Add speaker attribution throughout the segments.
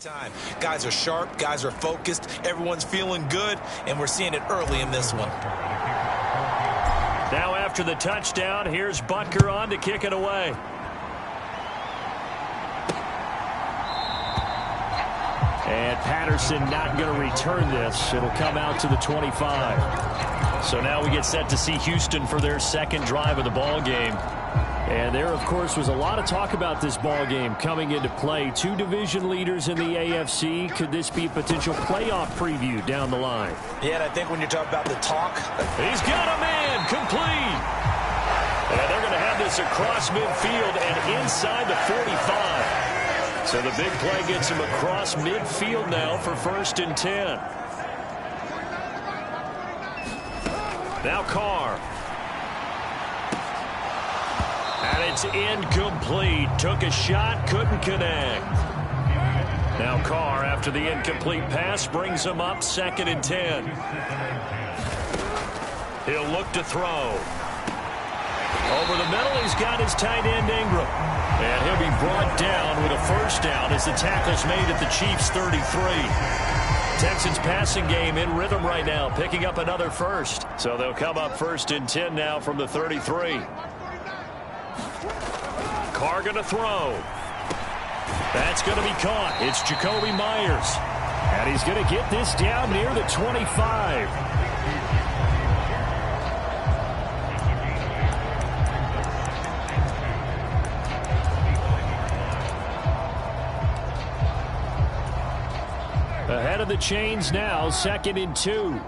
Speaker 1: Time. Guys are sharp, guys are focused, everyone's feeling good, and we're seeing it early in this one.
Speaker 2: Now after the touchdown, here's Butker on to kick it away. And Patterson not going to return this. It'll come out to the 25. So now we get set to see Houston for their second drive of the ball game. And there, of course, was a lot of talk about this ball game coming into play. Two division leaders in the AFC. Could this be a potential playoff preview down the line?
Speaker 1: Yeah, and I think when you're talking about the talk.
Speaker 2: He's got a man complete. And they're going to have this across midfield and inside the 45. So the big play gets him across midfield now for 1st and 10. Now Carr. And it's incomplete. Took a shot, couldn't connect. Now Carr, after the incomplete pass, brings him up 2nd and 10. He'll look to throw. Over the middle, he's got his tight end Ingram. And he'll be brought down with a 1st down as the tackle's made at the Chiefs' 33. Texans passing game in rhythm right now, picking up another 1st. So they'll come up 1st and 10 now from the 33. Carr going to throw. That's going to be caught. It's Jacoby Myers. And he's going to get this down near the 25. Ahead of the chains now, 2nd and 2.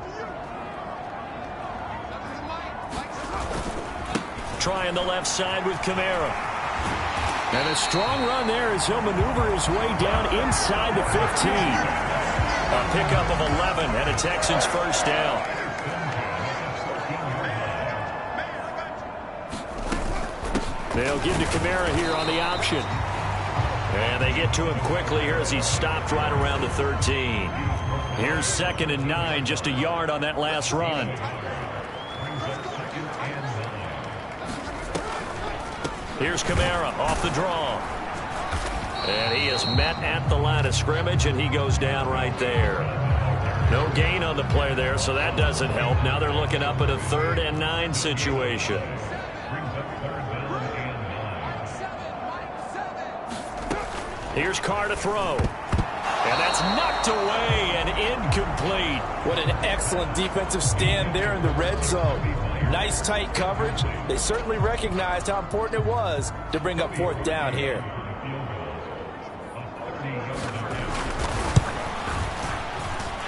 Speaker 2: Trying the left side with Kamara. And a strong run there as he'll maneuver his way down inside the 15. A pickup of 11 and a Texans 1st down. They'll give to Kamara here on the option. And they get to him quickly here as he's stopped right around the 13. Here's 2nd and 9, just a yard on that last run. Here's Kamara off the draw. And he is met at the line of scrimmage, and he goes down right there. No gain on the play there, so that doesn't help. Now they're looking up at a 3rd and 9 situation. Here's Carr to throw. And that's knocked away and incomplete.
Speaker 1: What an excellent defensive stand there in the red zone. Nice tight coverage. They certainly recognized how important it was to bring up 4th down here.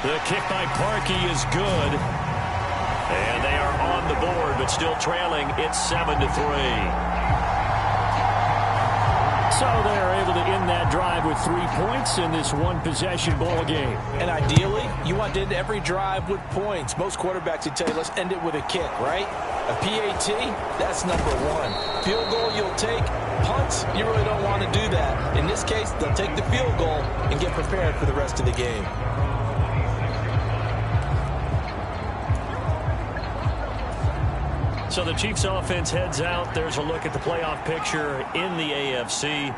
Speaker 2: The kick by Parkey is good. And they are on the board, but still trailing. It's 7-3. So they're able to end that drive with 3 points in this one-possession ball game.
Speaker 1: And ideally, you want to end every drive with points. Most quarterbacks would tell you, let's end it with a kick, right? A PAT, that's number 1. Field goal you'll take. Punts, you really don't want to do that. In this case, they'll take the field goal and get prepared for the rest of the game.
Speaker 2: So the Chiefs offense heads out. There's a look at the playoff picture in the AFC.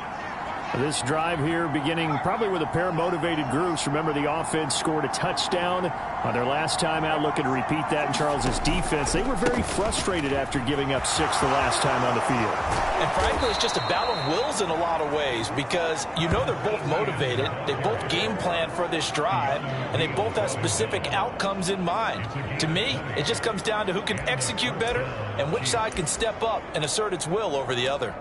Speaker 2: This drive here beginning probably with a pair of motivated groups. Remember, the offense scored a touchdown on their last time out. Looking to repeat that in Charles' defense. They were very frustrated after giving up 6 the last time on the field.
Speaker 1: And frankly, it's just a battle of wills in a lot of ways because you know they're both motivated. They both game plan for this drive, and they both have specific outcomes in mind. To me, it just comes down to who can execute better and which side can step up and assert its will over the other.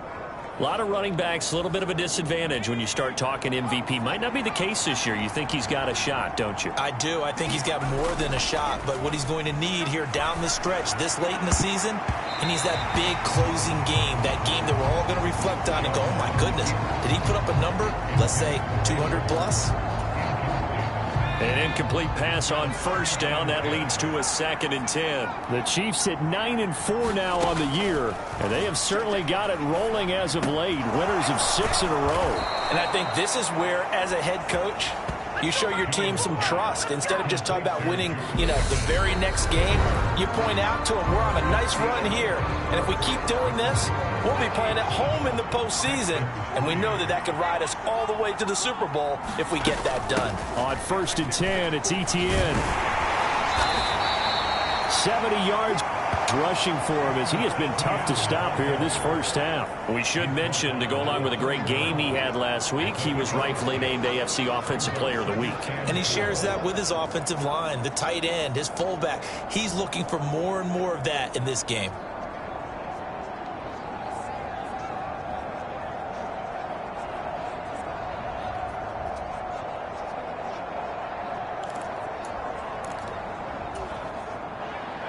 Speaker 2: A lot of running backs, a little bit of a disadvantage when you start talking MVP. Might not be the case this year. You think he's got a shot, don't you?
Speaker 1: I do. I think he's got more than a shot. But what he's going to need here down the stretch this late in the season, he needs that big closing game, that game that we're all going to reflect on and go, oh, my goodness, did he put up a number, let's say, 200 plus?
Speaker 2: An incomplete pass on 1st down. That leads to a 2nd and 10. The Chiefs at 9-4 now on the year, and they have certainly got it rolling as of late. Winners of 6 in a row.
Speaker 1: And I think this is where, as a head coach, you show your team some trust. Instead of just talking about winning, the very next game, you point out to them, we're on a nice run here, and if we keep doing this, we'll be playing at home in the postseason, and we know that that could ride us all the way to the Super Bowl if we get that done.
Speaker 2: On 1st and 10, it's ETN. 70 yards rushing for him as he has been tough to stop here this first half. We should mention, to go along with a great game he had last week, he was rightfully named AFC Offensive Player of the Week.
Speaker 1: And he shares that with his offensive line, the tight end, his fullback. He's looking for more and more of that in this game.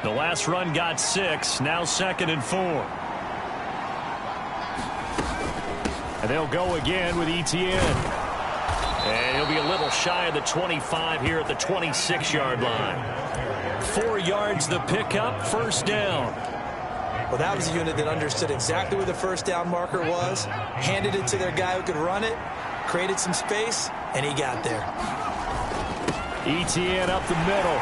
Speaker 2: The last run got 6, now 2nd and 4. And they'll go again with ETN. And he'll be a little shy of the 25 here at the 26-yard line. 4 yards the pickup, 1st down.
Speaker 1: Well, that was a unit that understood exactly where the 1st down marker was, handed it to their guy who could run it, created some space, and he got there.
Speaker 2: ETN up the middle.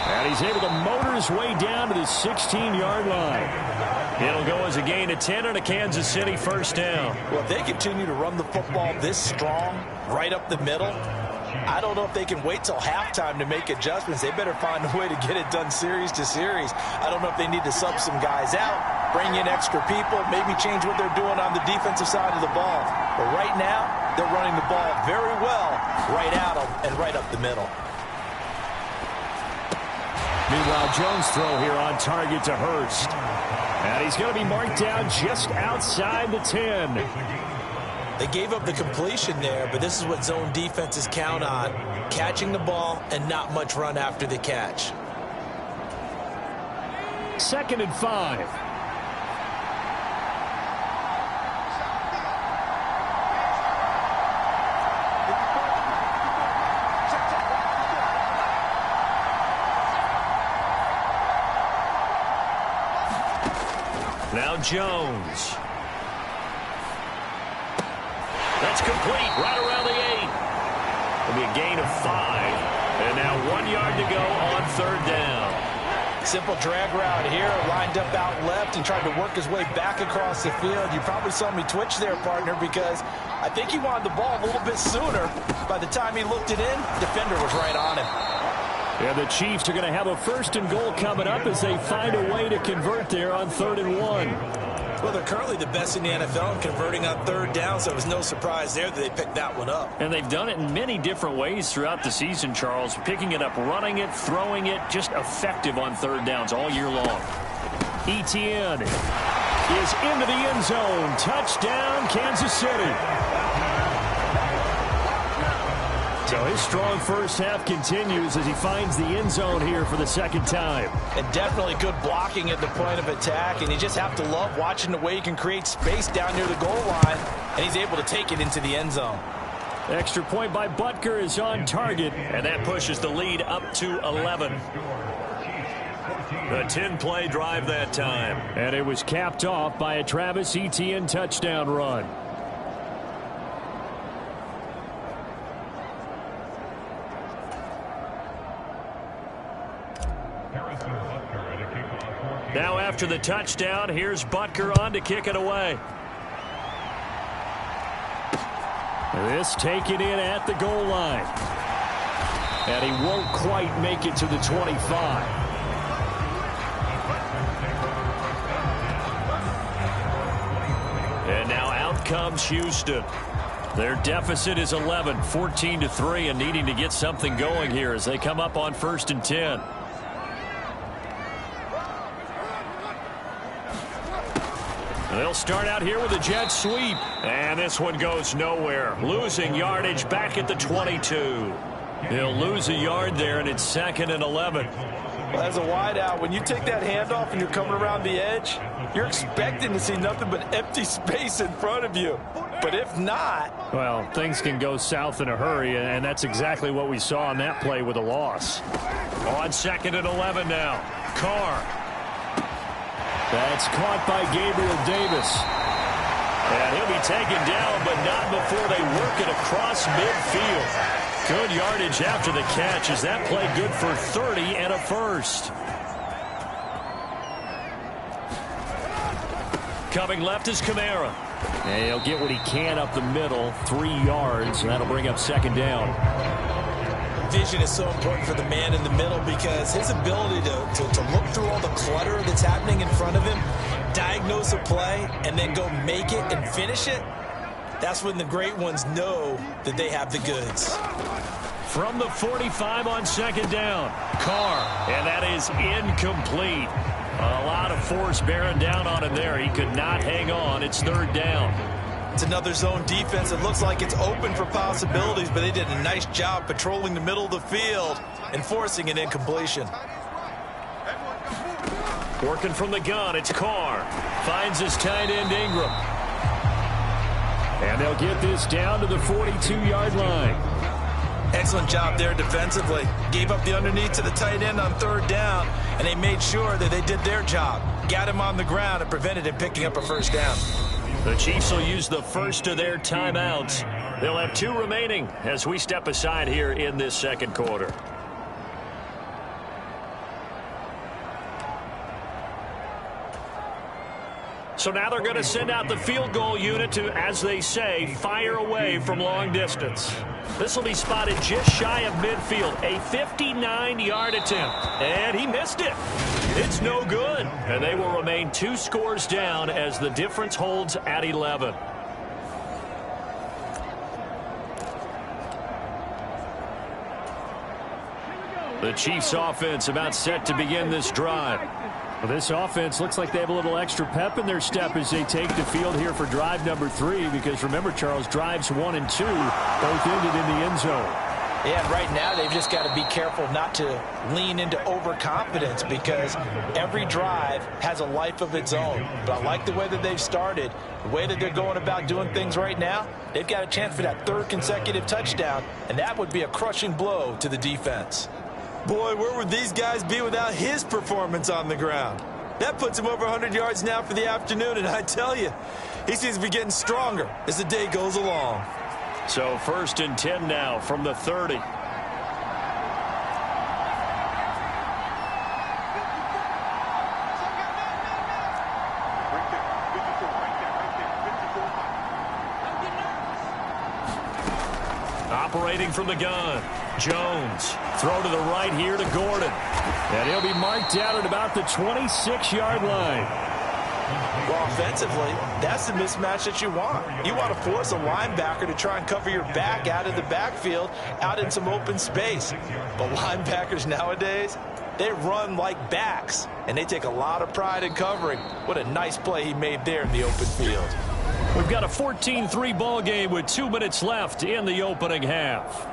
Speaker 2: And he's able to motor his way down to the 16-yard line. It'll go as a gain of 10 on a Kansas City 1st down.
Speaker 1: Well, if they continue to run the football this strong, right up the middle, I don't know if they can wait till halftime to make adjustments. They better find a way to get it done series to series. I don't know if they need to sub some guys out, bring in extra people, maybe change what they're doing on the defensive side of the ball. But right now, they're running the ball very well right at them and right up the middle.
Speaker 2: Meanwhile, Jones' throw here on target to Hurst. And he's going to be marked down just outside the 10.
Speaker 1: They gave up the completion there, but this is what zone defenses count on. Catching the ball and not much run after the catch.
Speaker 2: 2nd and 5. Now Jones. That's complete right around the 8. It'll be a gain of 5. And now 1 yard to go on 3rd down.
Speaker 1: Simple drag route here, lined up out left and tried to work his way back across the field. You probably saw me twitch there, partner, because I think he wanted the ball a little bit sooner. By the time he looked it in, defender was right on him.
Speaker 2: And the Chiefs are going to have a 1st and goal coming up as they find a way to convert there on 3rd and 1.
Speaker 1: Well, they're currently the best in the NFL in converting on 3rd down, so it was no surprise there that they picked that one up.
Speaker 2: And they've done it in many different ways throughout the season, Charles. Picking it up, running it, throwing it, just effective on 3rd downs all year long. ETN is into the end zone. Touchdown, Kansas City. So his strong first half continues as he finds the end zone here for the 2nd time.
Speaker 1: And definitely good blocking at the point of attack, and you just have to love watching the way he can create space down near the goal line, and he's able to take it into the end zone.
Speaker 2: Extra point by Butker is on target, and that pushes the lead up to 11. A 10-play drive that time. And it was capped off by a Travis Etienne touchdown run. Now after the touchdown, here's Butker on to kick it away. This taken in at the goal line. And he won't quite make it to the 25. And now out comes Houston. Their deficit is 11, 14-3, and needing to get something going here as they come up on 1st and 10. They'll start out here with a jet sweep. And this one goes nowhere. Losing yardage back at the 22. He'll lose a yard there, and it's 2nd and 11.
Speaker 1: Well, as a wideout, when you take that handoff and you're coming around the edge, you're expecting to see nothing but empty space in front of you. But if not...
Speaker 2: Well, things can go south in a hurry, and that's exactly what we saw on that play with a loss. On 2nd and 11 now. Carr. That's caught by Gabriel Davis. And he'll be taken down, but not before they work it across midfield. Good yardage after the catch. Is that play good for 30 and a first? Coming left is Kamara. And he'll get what he can up the middle, 3 yards, and that'll bring up second down.
Speaker 1: Vision is so important for the man in the middle because his ability to look through all the clutter that's happening in front of him, diagnose a play, and then go make it and finish it, that's when the great ones know that they have the goods.
Speaker 2: From the 45 on second down, Carr, and that is incomplete. A lot of force bearing down on him there. He could not hang on. It's third down.
Speaker 1: It's another zone defense. It looks like it's open for possibilities, but they did a nice job patrolling the middle of the field and forcing an incompletion.
Speaker 2: Working from the gun, it's Carr. Finds his tight end Ingram. And they'll get this down to the 42-yard line.
Speaker 1: Excellent job there defensively. Gave up the underneath to the tight end on third down, and they made sure that they did their job. Got him on the ground and prevented him picking up a first down.
Speaker 2: The Chiefs will use the first of their timeouts. They'll have 2 remaining as we step aside here in this second quarter. So now they're going to send out the field goal unit to, as they say, fire away from long distance. This will be spotted just shy of midfield. A 59-yard attempt. And he missed it. It's no good. And they will remain 2 scores down as the difference holds at 11. The Chiefs offense about set to begin this drive. Well, this offense looks like they have a little extra pep in their step as they take the field here for drive number 3, because remember, Charles, drives 1 and 2 both ended in the end zone.
Speaker 1: Yeah, right now they've just got to be careful not to lean into overconfidence because every drive has a life of its own. But I like the way that they've started, the way that they're going about doing things right now. They've got a chance for that 3rd consecutive touchdown, and that would be a crushing blow to the defense. Boy, where would these guys be without his performance on the ground? That puts him over 100 yards now for the afternoon, and I tell you, he seems to be getting stronger as the day goes along.
Speaker 2: So 1st and 10 now from the 30. Operating from the gun, Jones. Throw to the right here to Gordon. And he'll be marked out at about the 26-yard line.
Speaker 1: Well, offensively, that's the mismatch that you want. You want to force a linebacker to try and cover your back out of the backfield, out in some open space. But linebackers nowadays, they run like backs, and they take a lot of pride in covering. What a nice play he made there in the open field.
Speaker 2: We've got a 14-3 ball game with 2 minutes left in the opening half.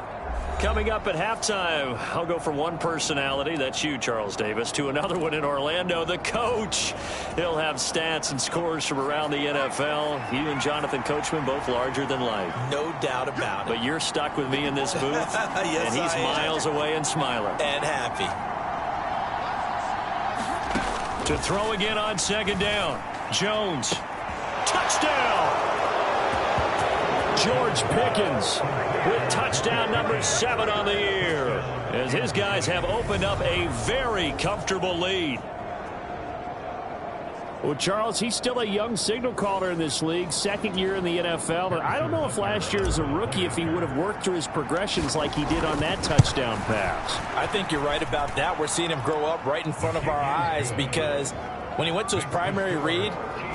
Speaker 2: Coming up at halftime, I'll go from one personality, that's you, Charles Davis, to another one in Orlando, the coach. He'll have stats and scores from around the NFL. You and Jonathan Coachman, both larger than life.
Speaker 1: No doubt about it.
Speaker 2: But you're stuck with me in this booth,
Speaker 1: yes,
Speaker 2: and he's miles away and smiling.
Speaker 1: And happy.
Speaker 2: To throw again on second down, Jones. Touchdown! George Pickens with touchdown number 7 on the year, as his guys have opened up a very comfortable lead. Well, Charles, he's still a young signal caller in this league, 2nd year in the NFL. But I don't know if last year as a rookie, if he would have worked through his progressions like he did on that touchdown pass.
Speaker 1: I think you're right about that. We're seeing him grow up right in front of our eyes because when he went to his primary read,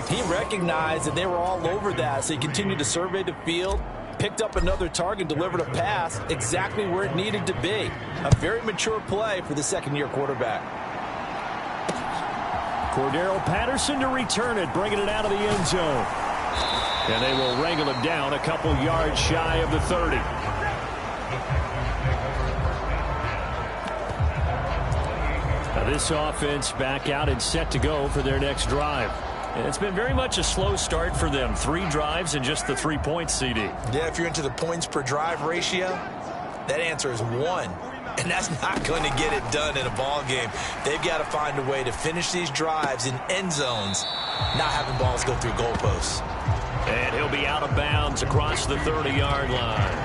Speaker 1: he recognized that they were all over that, so he continued to survey the field, picked up another target, delivered a pass exactly where it needed to be. A very mature play for the 2nd-year quarterback.
Speaker 2: Cordero Patterson to return it, bringing it out of the end zone. And they will wrangle him down a couple yards shy of the 30. Now this offense back out and set to go for their next drive. And it's been very much a slow start for them. 3 drives and just the 3 points, CD.
Speaker 1: Yeah, if you're into the points per drive ratio, that answer is 1. And that's not going to get it done in a ball game. They've got to find a way to finish these drives in end zones, not having balls go through goalposts.
Speaker 2: And he'll be out of bounds across the 30-yard line.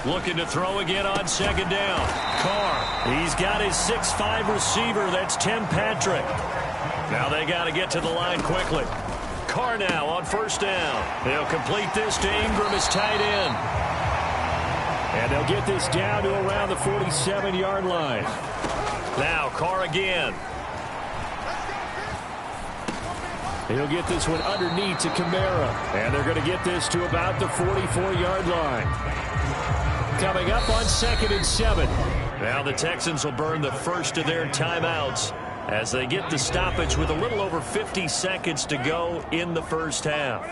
Speaker 2: Looking to throw again on second down. Carr. He's got his 6'5 receiver. That's Tim Patrick. Now they got to get to the line quickly. Carr now on first down. They'll complete this to Ingram as tight end. And they'll get this down to around the 47-yard line. Now Carr again. He'll get this one underneath to Kamara. And they're going to get this to about the 44-yard line. Coming up on 2nd and 7. Now the Texans will burn the first of their timeouts as they get the stoppage with a little over 50 seconds to go in the first half.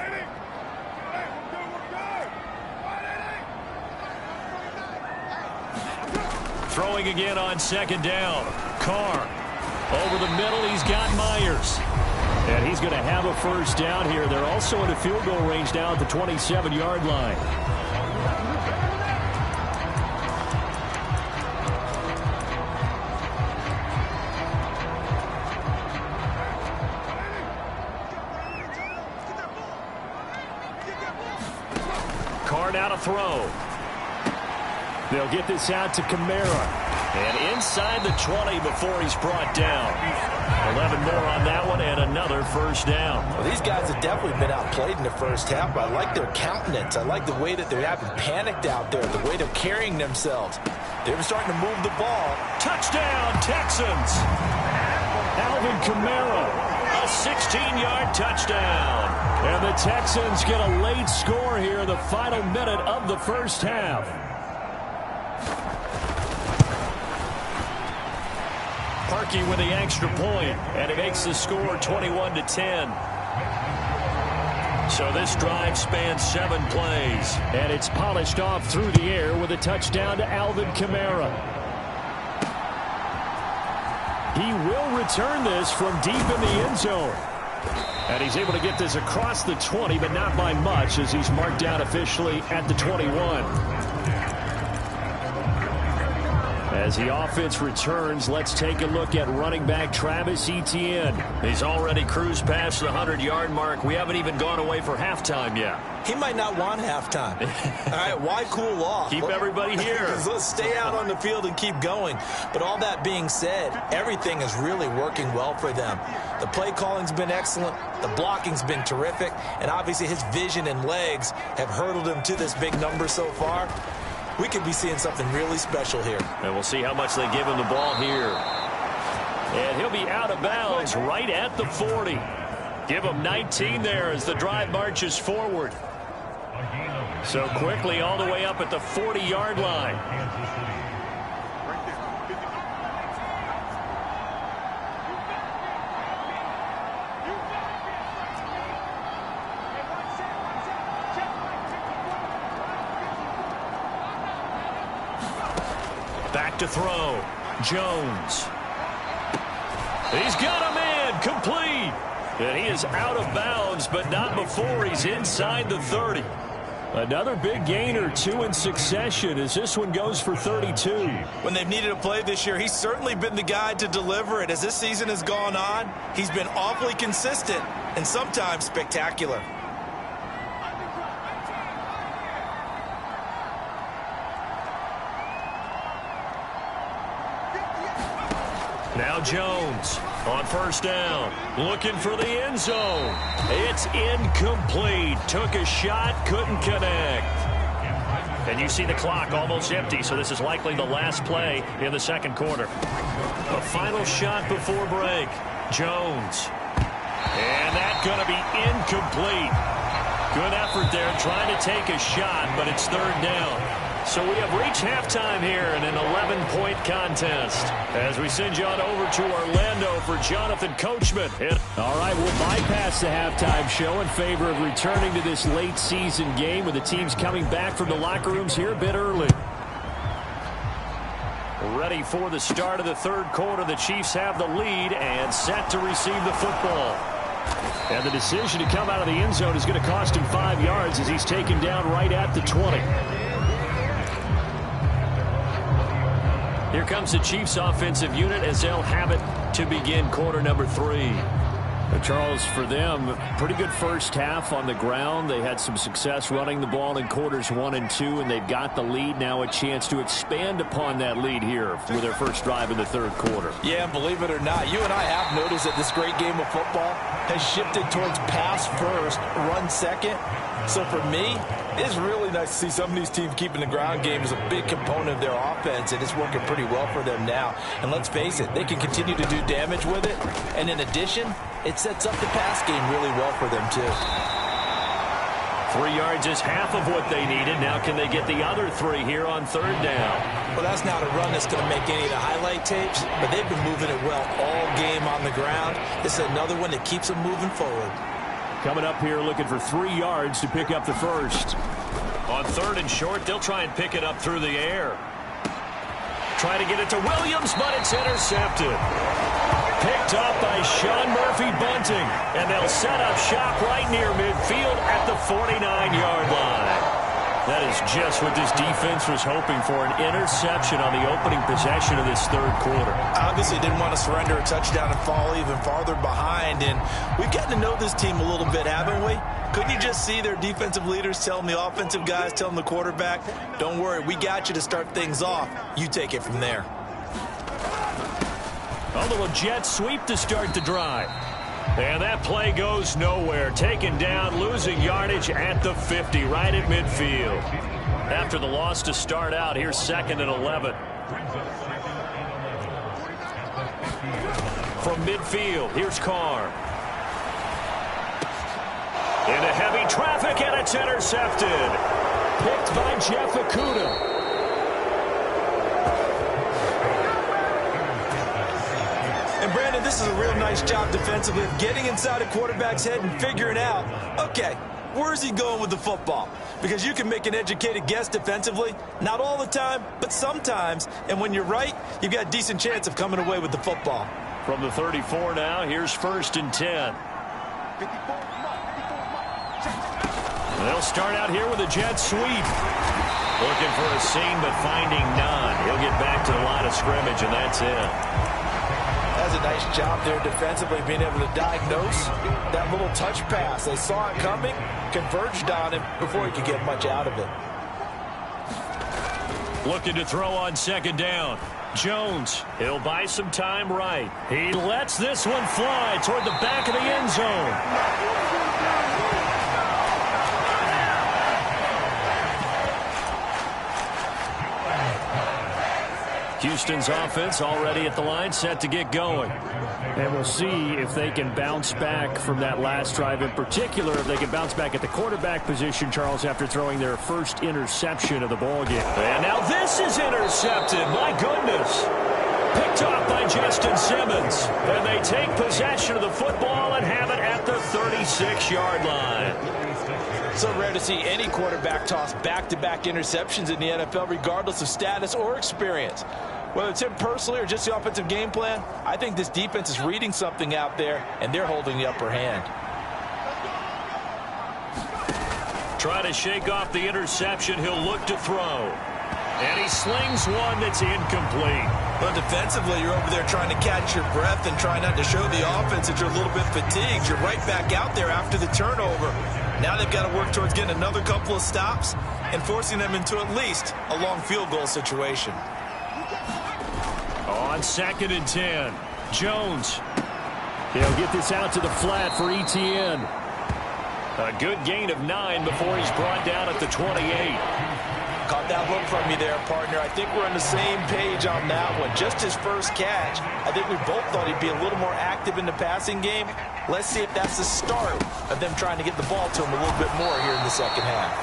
Speaker 2: Throwing again on second down. Carr. Over the middle, he's got Myers. And he's going to have a first down here. They're also in a field goal range now at the 27-yard line. Carr now to throw. They'll get this out to Kamara. And inside the 20 before he's brought down. 11 more on that one and another first down.
Speaker 1: Well, these guys have definitely been outplayed in the first half, but I like their countenance. I like the way that they're having panicked out there, the way they're carrying themselves. They're starting to move the ball.
Speaker 2: Touchdown, Texans. Alvin Kamara, a 16-yard touchdown. And the Texans get a late score here in the final minute of the first half. Parkey with the extra point, and it makes the score 21-10. So this drive spans 7 plays, and it's polished off through the air with a touchdown to Alvin Kamara. He will return this from deep in the end zone. And he's able to get this across the 20, but not by much, as he's marked down officially at the 21. As the offense returns, let's take a look at running back Travis Etienne. He's already cruised past the 100-yard mark. We haven't even gone away for halftime yet.
Speaker 1: He might not want halftime. All right, why cool off?
Speaker 2: Keep everybody here.
Speaker 1: Let's stay out on the field and keep going. But all that being said, everything is really working well for them. The play calling's been excellent. The blocking's been terrific. And obviously his vision and legs have hurdled him to this big number so far. We could be seeing something really special here.
Speaker 2: And we'll see how much they give him the ball here. And he'll be out of bounds right at the 40. Give him 19 there as the drive marches forward. So quickly all the way up at the 40-yard line. Back to throw. Jones. He's got a man complete. And he is out of bounds, but not before he's inside the 30. Another big gain or 2 in succession as this one goes for 32.
Speaker 1: When they've needed a play this year, he's certainly been the guy to deliver it. As this season has gone on, he's been awfully consistent and sometimes spectacular.
Speaker 2: Now Jones on first down, looking for the end zone. It's incomplete. Took a shot, couldn't connect. And you see the clock almost empty, so this is likely the last play in the second quarter. A final shot before break. Jones. And that's going to be incomplete. Good effort there trying to take a shot, but it's third down. So we have reached halftime here in an 11-point contest. As we send you on over to Orlando for Jonathan Coachman. All right, we'll bypass the halftime show in favor of returning to this late season game with the teams coming back from the locker rooms here a bit early. Ready for the start of the third quarter. The Chiefs have the lead and set to receive the football. And the decision to come out of the end zone is going to cost him 5 yards as he's taken down right at the 20. Here comes the Chiefs offensive unit as they'll have it to begin quarter number 3. Charles, for them, pretty good first half on the ground. They had some success running the ball in quarters 1 and 2, and they've got the lead. Now a chance to expand upon that lead here with their first drive in the third quarter.
Speaker 1: Yeah, and believe it or not, you and I have noticed that this great game of football has shifted towards pass first, run second. So for me, it's really nice to see some of these teams keeping the ground game as a big component of their offense, and it's working pretty well for them now. And let's face it, they can continue to do damage with it. And in addition, it sets up the pass game really well for them, too.
Speaker 2: 3 yards is half of what they needed. Now can they get the other 3 here on third down?
Speaker 1: Well, that's not a run that's going to make any of the highlight tapes, but they've been moving it well all game on the ground. This is another one that keeps them moving forward.
Speaker 2: Coming up here looking for 3 yards to pick up the first. On third and short, they'll try and pick it up through the air. Trying to get it to Williams, but it's intercepted. Picked up by Sean Murphy-Bunting. And they'll set up shop right near midfield at the 49-yard line. That is just what this defense was hoping for, an interception on the opening possession of this third quarter.
Speaker 1: Obviously didn't want to surrender a touchdown and fall even farther behind, and we've gotten to know this team a little bit, haven't we? Couldn't you just see their defensive leaders telling the offensive guys, telling the quarterback, don't worry, we got you to start things off. You take it from there.
Speaker 2: A little jet sweep to start the drive. And that play goes nowhere. Taken down, losing yardage at the 50, right at midfield. After the loss to start out, here's 2nd and 11. From midfield, here's Carr. Into heavy traffic, and it's intercepted. Picked by Jeff Okudah.
Speaker 1: And Brandon, this is a real nice job defensively of getting inside a quarterback's head and figuring out, okay, where's he going with the football? Because you can make an educated guess defensively, not all the time, but sometimes. And when you're right, you've got a decent chance of coming away with the football.
Speaker 2: From the 34 now, here's 1st and 10. They'll start out here with a jet sweep. Looking for a seam, but finding none. He'll get back to the line of scrimmage, and that's it.
Speaker 1: Does a nice job there defensively, being able to diagnose that little touch pass. They saw it coming, converged on him before he could get much out of it.
Speaker 2: Looking to throw on 2nd down. Jones, he'll buy some time right. He lets this one fly toward the back of the end zone. Houston's offense already at the line, set to get going. And we'll see if they can bounce back from that last drive in particular, if they can bounce back at the quarterback position, Charles, after throwing their first interception of the ballgame. And now this is intercepted. My goodness. Picked off by Justin Simmons. And they take possession of the football and have it at the 36-yard line.
Speaker 1: So rare to see any quarterback toss back-to-back interceptions in the NFL, regardless of status or experience. Whether it's him personally or just the offensive game plan, I think this defense is reading something out there, and they're holding the upper hand.
Speaker 2: Try to shake off the interception. He'll look to throw. And he slings one that's incomplete.
Speaker 1: But defensively, you're over there trying to catch your breath and try not to show the offense that you're a little bit fatigued. You're right back out there after the turnover. Now they've got to work towards getting another couple of stops and forcing them into at least a long field goal situation.
Speaker 2: On 2nd and 10, Jones. He'll get this out to the flat for Etienne. A good gain of 9 before he's brought down at the 28.
Speaker 1: Caught that look from you there, partner. I think we're on the same page on that one. Just his first catch. I think we both thought he'd be a little more active in the passing game. Let's see if that's the start of them trying to get the ball to him a little bit more here in the second half.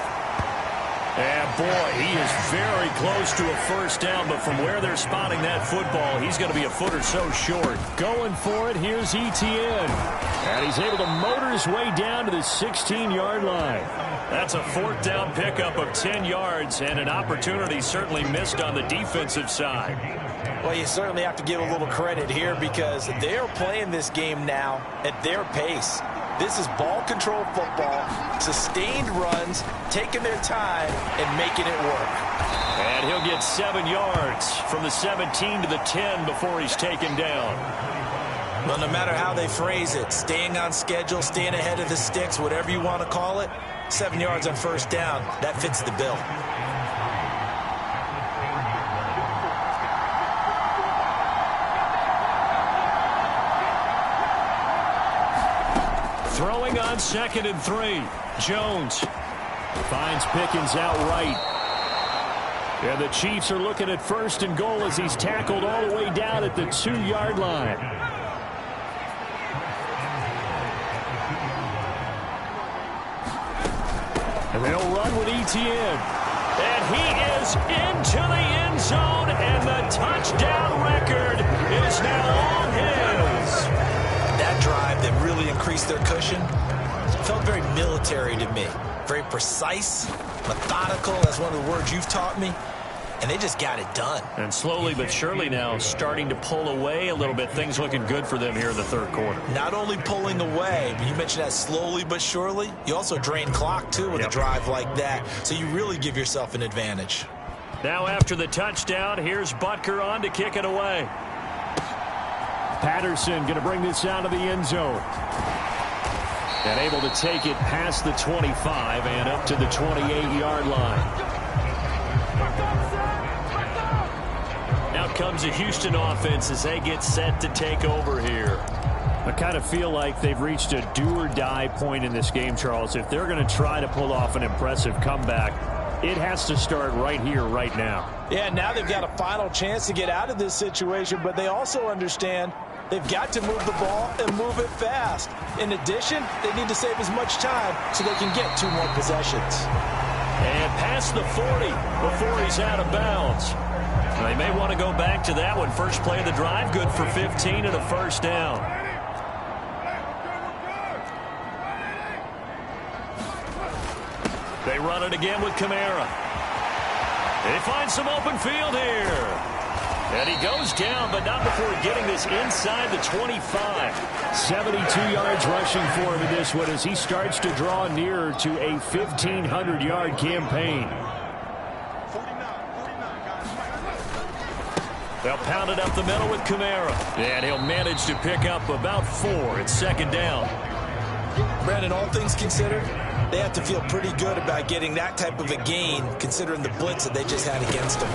Speaker 2: And boy, he is very close to a first down, but from where they're spotting that football, he's going to be a foot or so short. Going for it, here's Etienne. And he's able to motor his way down to the 16-yard line. That's a 4th down pickup of 10 yards, and an opportunity certainly missed on the defensive side.
Speaker 1: Well, you certainly have to give a little credit here because they're playing this game now at their pace. This is ball control football, sustained runs, taking their time and making it work.
Speaker 2: And he'll get 7 yards from the 17 to the 10 before he's taken down.
Speaker 1: Well, no matter how they phrase it, staying on schedule, staying ahead of the sticks, whatever you want to call it, 7 yards on first down, that fits the bill.
Speaker 2: Throwing on 2nd and 3. Jones finds Pickens outright. And the Chiefs are looking at 1st and goal as he's tackled all the way down at the 2-yard line. And they'll run with Etienne. And he is into the end zone, and the touchdown record is now all his.
Speaker 1: That drive that really increased their cushion felt very military to me. Very precise, methodical, that's one of the words you've taught me. And they just got it done.
Speaker 2: And slowly but surely now starting to pull away a little bit. Things looking good for them here in the 3rd quarter.
Speaker 1: Not only pulling away, but you mentioned that slowly but surely. You also drain clock, too, with a drive like that. So you really give yourself an advantage.
Speaker 2: Now after the touchdown, here's Butker on to kick it away. Patterson going to bring this out of the end zone. And able to take it past the 25 and up to the 28-yard line. Now comes the Houston offense as they get set to take over here. I kind of feel like they've reached a do-or-die point in this game, Charles. If they're going to try to pull off an impressive comeback, it has to start right here, right now.
Speaker 1: Yeah, now they've got a final chance to get out of this situation, but they also understand they've got to move the ball and move it fast. In addition, they need to save as much time so they can get 2 more possessions.
Speaker 2: And past the 40 before he's out of bounds. They may want to go back to that one. First play of the drive, good for 15 and a first down. They run it again with Kamara. They find some open field here. And he goes down, but not before getting this inside the 25. 72 yards rushing for him in this one as he starts to draw nearer to a 1,500-yard campaign. They'll pound it up the middle with Kamara. And he'll manage to pick up about 4. It's 2nd down.
Speaker 1: Brandon, all things considered, they have to feel pretty good about getting that type of a gain considering the blitz that they just had against them.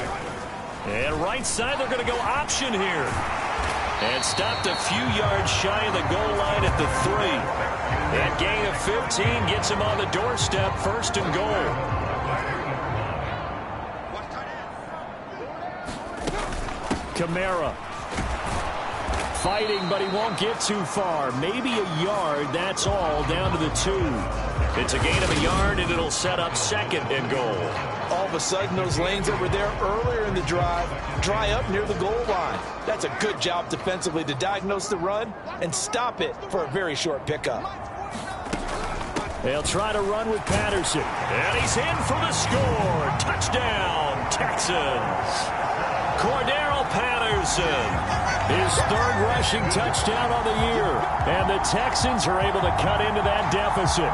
Speaker 2: And right side, they're going to go option here. And stopped a few yards shy of the goal line at the 3. That gain of 15 gets him on the doorstep, 1st and goal. Kamara fighting, but he won't get too far. Maybe a yard, that's all, down to the 2. It's a gain of a yard, and it'll set up 2nd and goal.
Speaker 1: All of a sudden, those lanes that were there earlier in the drive dry up near the goal line. That's a good job defensively to diagnose the run and stop it for a very short pickup.
Speaker 2: They'll try to run with Patterson. And he's in for the score. Touchdown, Texans. Cordero Patterson. His 3rd rushing touchdown on the year. And the Texans are able to cut into that deficit.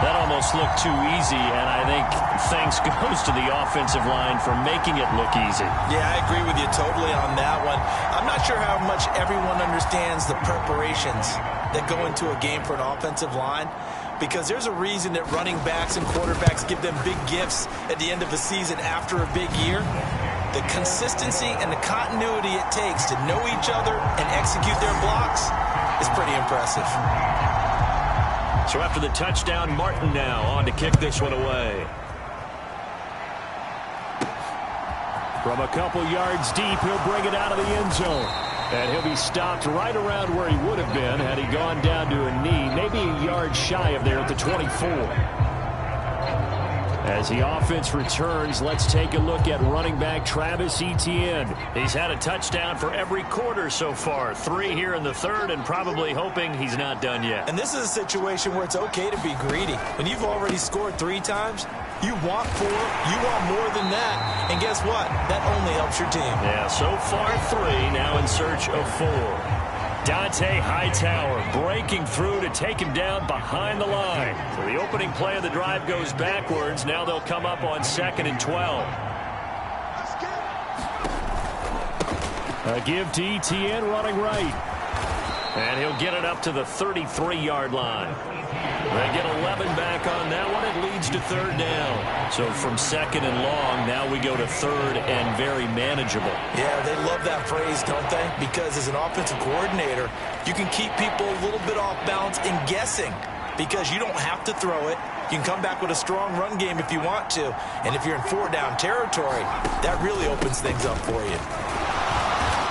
Speaker 2: That almost looked too easy, and I think thanks goes to the offensive line for making it look easy. Yeah, I agree with you totally on that one. I'm not sure how much everyone understands the preparations that go into a game for an offensive line, because there's a reason that running backs and quarterbacks give them big gifts at the end of the season after a big year. The consistency and the continuity it takes to know each other and execute their blocks is pretty impressive. So after the touchdown, Martin now on to kick this one away. From a couple yards deep, he'll bring it out of the end zone. And he'll be stopped right around where he would have been had he gone down to a knee, maybe a yard shy of there at the 24. As the offense returns, let's take a look at running back Travis Etienne. He's had a touchdown for every quarter so far. 3 here in the 3rd, and probably hoping he's not done yet. And this is a situation where it's okay to be greedy. When you've already scored 3 times, you want 4, you want more than that. And guess what? That only helps your team. Yeah, so far 3, now in search of 4. Dante Hightower breaking through to take him down behind the line. So the opening play of the drive goes backwards. Now they'll come up on 2nd and 12. A give to Etienne running right. And he'll get it up to the 33-yard line. They get 11 back on that one. It leads to third down. So from second and long, now we go to third and very manageable.
Speaker 1: Yeah, they love that phrase, don't they? Because as an offensive coordinator, you can keep people a little bit off balance and guessing because you don't have to throw it. You can come back with a strong run game if you want to. And if you're in four-down territory, that really opens things up for you.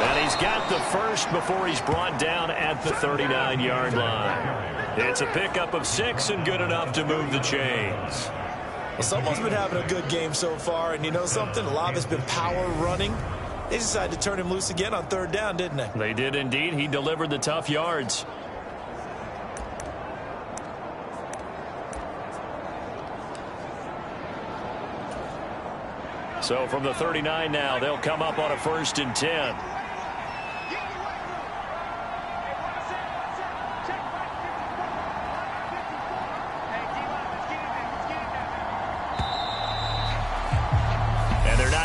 Speaker 2: And he's got the first before he's brought down at the 39-yard line. It's a pickup of 6 and good enough to move the chains.
Speaker 1: Well, someone's been having a good game so far, and you know something? A lot of it's been power running. They decided to turn him loose again on third down, didn't they?
Speaker 2: They did indeed. He delivered the tough yards. So from the 39 now, they'll come up on a 1st and 10.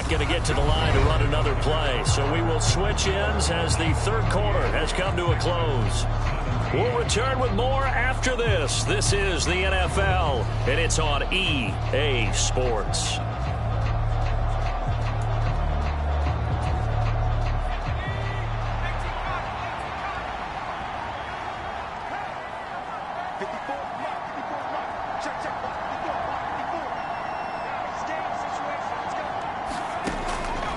Speaker 2: Going to get to the line to run another play. So we will switch ends as the third quarter has come to a close. We'll return with more after this. This is the NFL, and it's on EA Sports.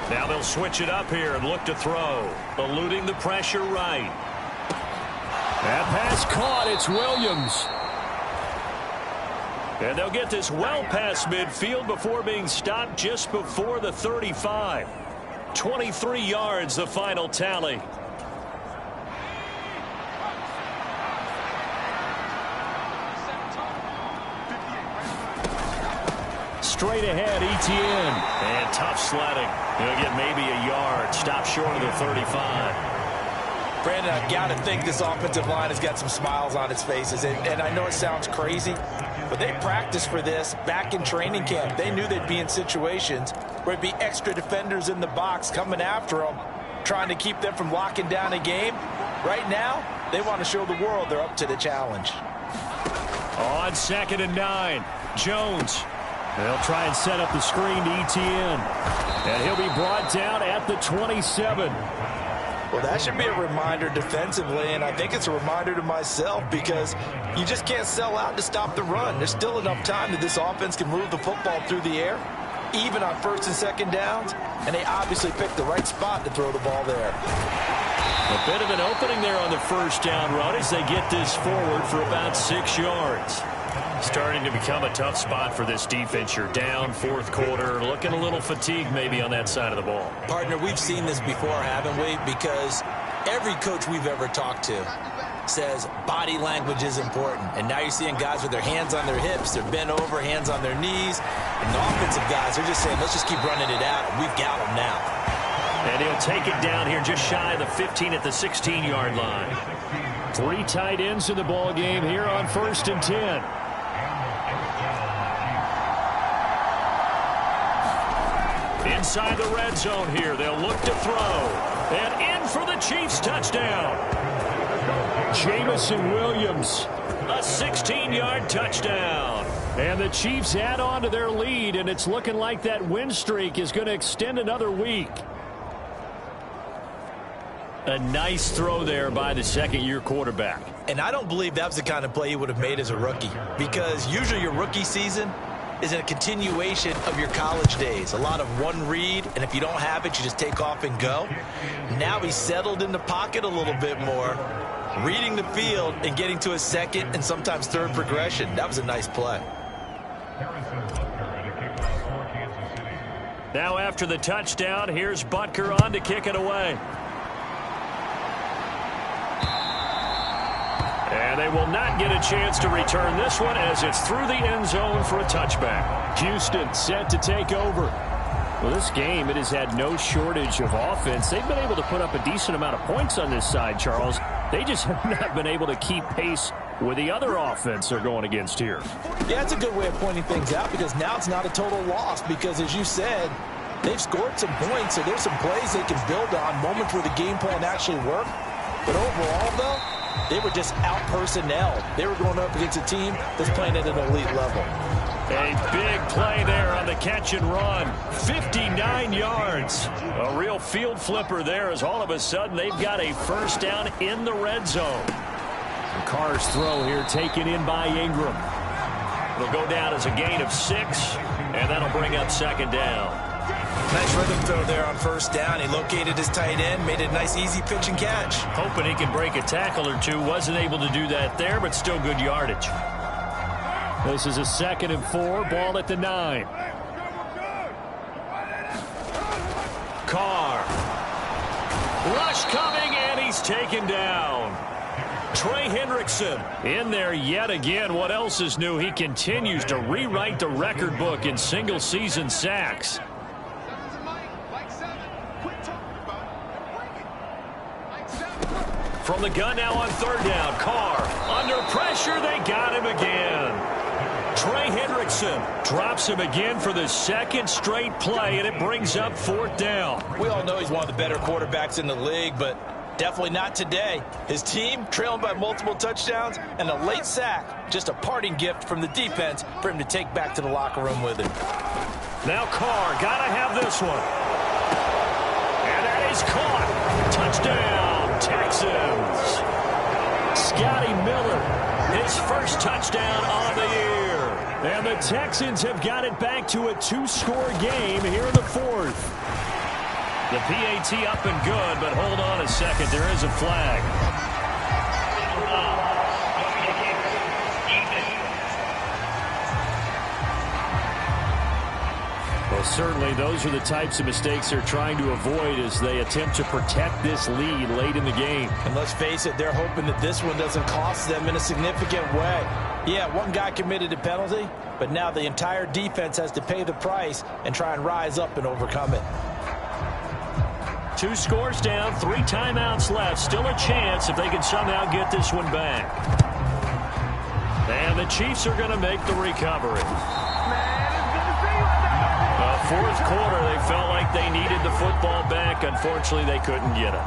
Speaker 2: Now they'll switch it up here and look to throw. Eluding the pressure right. That pass caught. It's Williams. And they'll get this well past midfield before being stopped just before the 35. 23 yards, the final tally. Straight ahead, Etienne. And tough sledding. He'll get maybe a yard. Stop short of the 35.
Speaker 1: Brandon, I've got to think this offensive line has got some smiles on its faces. And I know it sounds crazy, but they practiced for this back in training camp. They knew they'd be in situations where it'd be extra defenders in the box coming after them, trying to keep them from locking down a game. Right now, they want to show the world they're up to the challenge.
Speaker 2: On 2nd and 9, Jones. They'll try and set up the screen to Etienne. And he'll be brought down at the 27.
Speaker 1: Well, that should be a reminder defensively, and I think it's a reminder to myself because you just can't sell out to stop the run. There's still enough time that this offense can move the football through the air, even on 1st and 2nd downs, and they obviously picked the right spot to throw the ball there.
Speaker 2: A bit of an opening there on the 1st down run as they get this forward for about 6 yards. Starting to become a tough spot for this defense. You're down 4th quarter, looking a little fatigued maybe on that side of the ball.
Speaker 1: Partner, we've seen this before, haven't we? Because every coach we've ever talked to says body language is important. And now you're seeing guys with their hands on their hips, they're bent over, hands on their knees. And the offensive guys are just saying, let's just keep running it out. We've got them now.
Speaker 2: And he'll take it down here just shy of the 15 at the 16-yard line. 3 tight ends in the ball game here on 1st and 10. Inside the red zone here, they'll look to throw. And in for the Chiefs touchdown. Jamison Williams, a 16-yard touchdown. And the Chiefs add on to their lead, and it's looking like that win streak is going to extend another week. A nice throw there by the second-year quarterback.
Speaker 1: And I don't believe that was the kind of play he would have made as a rookie, because usually your rookie season is a continuation of your college days. A lot of one read, and if you don't have it, you just take off and go. Now he's settled in the pocket a little bit more, reading the field and getting to his second and sometimes third progression. That was a nice play.
Speaker 2: Now after the touchdown, here's Butker on to kick it away. And they will not get a chance to return this one as it's through the end zone for a touchback. Houston set to take over. Well, this game, it has had no shortage of offense. They've been able to put up a decent amount of points on this side, Charles. They just have not been able to keep pace with the other offense they're going against here.
Speaker 1: Yeah, it's a good way of pointing things out because now it's not a total loss because, as you said, they've scored some points, so there's some plays they can build on, moments where the game plan actually worked. But overall, though, They were just out-personnel. They were going up against a team that's playing at an elite level.
Speaker 2: A big play there on the catch and run. 59 yards. A real field flipper there as all of a sudden they've got a first down in the red zone. The Carr's throw here taken in by Ingram. It'll go down as a gain of 6, and that'll bring up second down.
Speaker 1: Nice rhythm throw there on first down. He located his tight end, made a nice easy pitch and catch.
Speaker 2: Hoping he can break a tackle or two. Wasn't able to do that there, but still good yardage. This is a 2nd and 4, ball at the 9. Carr. Rush coming, and he's taken down. Trey Hendrickson in there yet again. What else is new? He continues to rewrite the record book in single-season sacks. From the gun now on 3rd down. Carr under pressure. They got him again. Trey Hendrickson drops him again for the 2nd straight play, and it brings up 4th down.
Speaker 1: We all know he's one of the better quarterbacks in the league, but definitely not today. His team trailing by multiple touchdowns and a late sack. Just a parting gift from the defense for him to take back to the locker room with him.
Speaker 2: Now Carr, gotta have this one. And that is caught. Touchdown, Texans. Scotty Miller, his first touchdown on the year. And the Texans have got it back to a 2-score game here in the 4th. The PAT up and good, but hold on a second. There is a flag. Well, certainly those are the types of mistakes they're trying to avoid as they attempt to protect this lead late in the game.
Speaker 1: And let's face it, they're hoping that this one doesn't cost them in a significant way. Yeah, one guy committed a penalty, but now the entire defense has to pay the price and try and rise up and overcome it.
Speaker 2: 2 scores down, 3 timeouts left. Still a chance if they can somehow get this one back. And the Chiefs are going to make the recovery. The 4th quarter, they felt like they needed the football back. Unfortunately, they couldn't get it.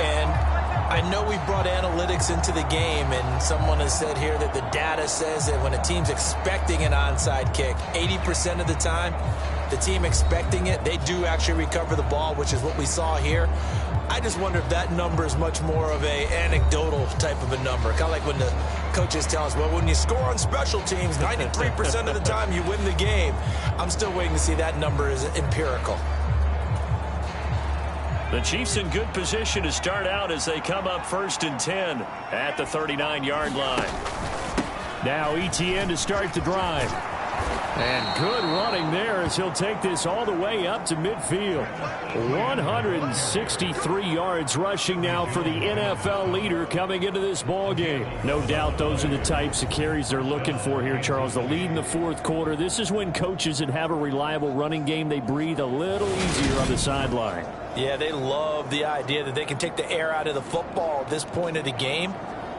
Speaker 1: And I know we brought analytics into the game, and someone has said here that the data says that when a team's expecting an onside kick, 80% of the time, the team expecting it, they do actually recover the ball, which is what we saw here. I just wonder if that number is much more of a anecdotal type of a number. Kind of like when the coaches tell us, well, when you score on special teams, 93% of the time you win the game. I'm still waiting to see that number is empirical.
Speaker 2: The Chiefs in good position to start out as they come up 1st and 10 at the 39-yard line. Now Etienne to start the drive. And good running there as he'll take this all the way up to midfield. 163 yards rushing now for the NFL leader coming into this ball game. No doubt those are the types of carries they're looking for here, Charles. The lead in the 4th quarter. This is when coaches that have a reliable running game, they breathe a little easier on the sideline.
Speaker 1: Yeah, they love the idea that they can take the air out of the football at this point of the game.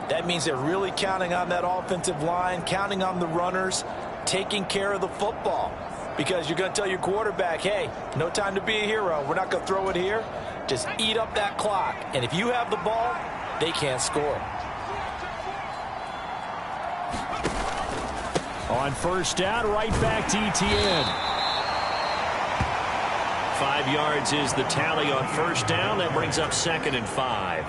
Speaker 1: That means they're really counting on that offensive line, counting on the runners, taking care of the football, because you're going to tell your quarterback, hey, no time to be a hero. We're not going to throw it here. Just eat up that clock. And if you have the ball, they can't score.
Speaker 2: On 1st down, right back to Etienne. 5 yards is the tally on 1st down. That brings up 2nd and 5.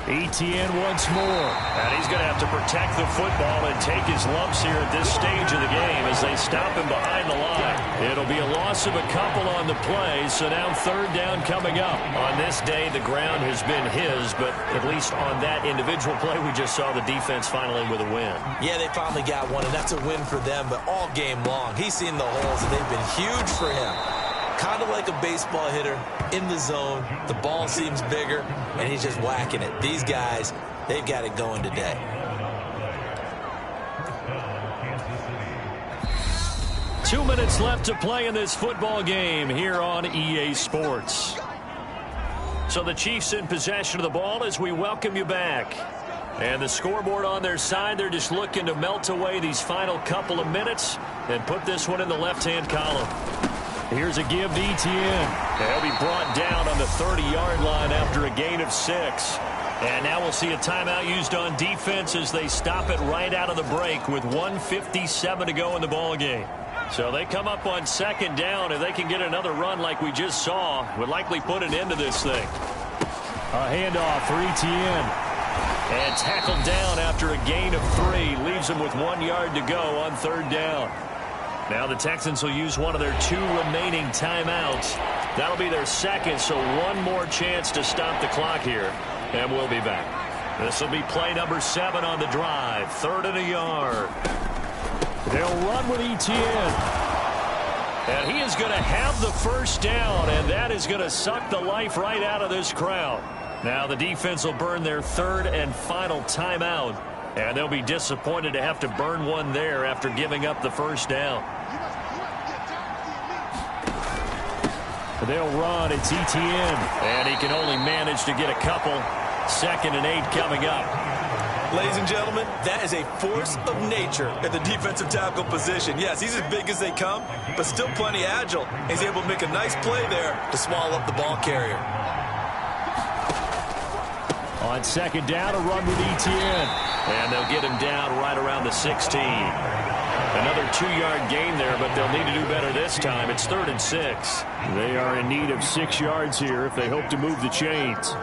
Speaker 2: Etienne once more. And he's going to have to protect the football and take his lumps here at this stage of the game as they stop him behind the line. It'll be a loss of a couple on the play, so now 3rd down coming up. On this day, the ground has been his, but at least on that individual play, we just saw the defense finally with a win.
Speaker 1: Yeah, they finally got one, and that's a win for them, but all game long, he's seen the holes, and they've been huge for him. Kind of like a baseball hitter in the zone. The ball seems bigger, and he's just whacking it. These guys, they've got it going today.
Speaker 2: Two minutes left to play in this football game here on EA Sports. So the Chiefs in possession of the ball as we welcome you back. And the scoreboard on their side, they're just looking to melt away these final couple of minutes and put this one in the left-hand column. Here's a give to Etienne. He'll be brought down on the 30-yard line after a gain of 6. And now we'll see a timeout used on defense as they stop it right out of the break with 1:57 to go in the ball game. So they come up on second down. If they can get another run like we just saw, would likely put an end to this thing. A handoff for Etienne. And tackled down after a gain of 3. Leaves him with 1 yard to go on third down. Now the Texans will use one of their 2 remaining timeouts. That'll be their second, so one more chance to stop the clock here. And we'll be back. This will be play number 7 on the drive. 3rd and a yard. They'll run with Etienne. And he is going to have the first down, and that is going to suck the life right out of this crowd. Now the defense will burn their 3rd and final timeout, and they'll be disappointed to have to burn one there after giving up the first down. They'll run. It's Etienne, and he can only manage to get a couple. 2nd and 8 coming up.
Speaker 1: Ladies and gentlemen, that is a force of nature at the defensive tackle position. Yes, he's as big as they come, but still plenty agile. He's able to make a nice play there to swallow up the ball carrier.
Speaker 2: On second down, a run with Etienne. And they'll get him down right around the 16. Another 2-yard gain there, but they'll need to do better this time. It's 3rd and 6. They are in need of 6 yards here if they hope to move the chains.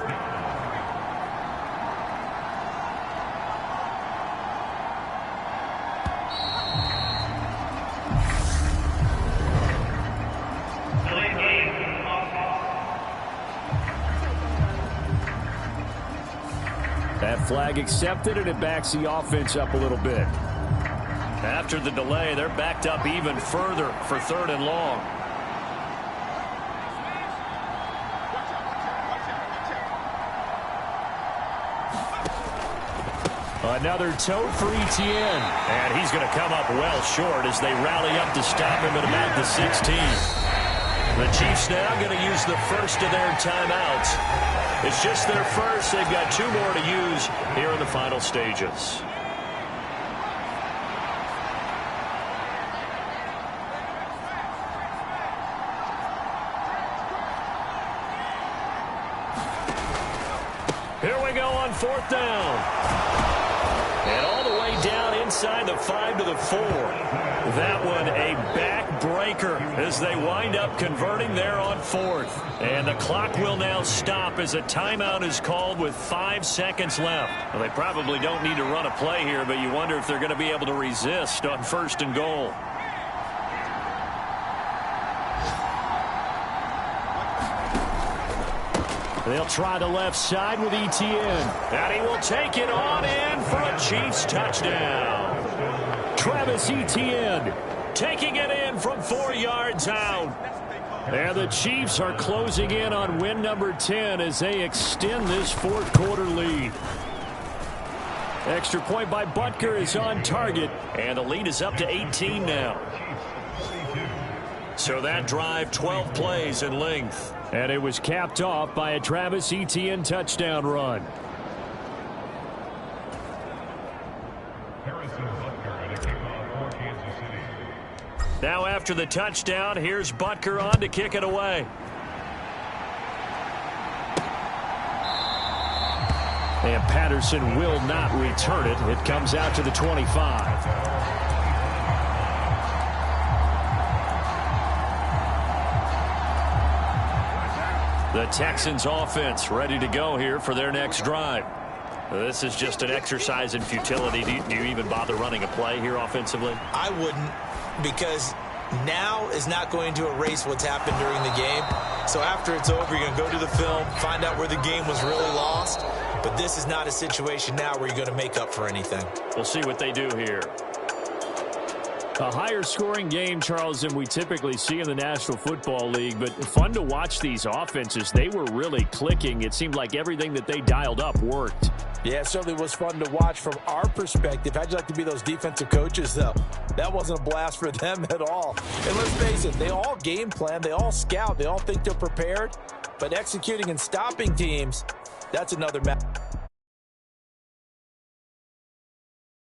Speaker 2: That flag accepted, and it backs the offense up a little bit. After the delay, they're backed up even further for 3rd and long. Another tote for Etienne. And he's going to come up well short as they rally up to stop him at about the 16. The Chiefs now going to use the first of their timeouts. It's just their first. They've got 2 more to use here in the final stages. Here we go on 4th down. And all the way down inside the 5 to the 4. That one a backbreaker as they wind up converting there on 4th. And the clock will now stop as a timeout is called with 5 seconds left. Well, they probably don't need to run a play here, but you wonder if they're going to be able to resist on 1st and goal. They'll try the left side with Etienne. And he will take it on in for a Chiefs touchdown. Travis Etienne taking it in from 4 yards out. And the Chiefs are closing in on win number 10 as they extend this 4th quarter lead. Extra point by Butker is on target. And the lead is up to 18 now. So that drive, 12 plays in length. And it was capped off by a Travis Etienne touchdown run. Now after the touchdown, here's Butker on to kick it away. And Patterson will not return it. It comes out to the 25. The Texans offense ready to go here for their next drive. This is just an exercise in futility. Do you even bother running a play here offensively?
Speaker 1: I wouldn't, because now is not going to erase what's happened during the game. So after it's over, you're going to go to the film, find out where the game was really lost. But this is not a situation now where you're going to make up for anything.
Speaker 2: We'll see what they do here. A higher scoring game, Charles, than we typically see in the National Football League, but fun to watch these offenses. They were really clicking. It seemed like everything that they dialed up worked.
Speaker 1: Yeah, it certainly was fun to watch from our perspective. How'd you like to be those defensive coaches, though? That wasn't a blast for them at all. And let's face it, they all game plan, they all scout, they all think they're prepared. But executing and stopping teams, that's another matter.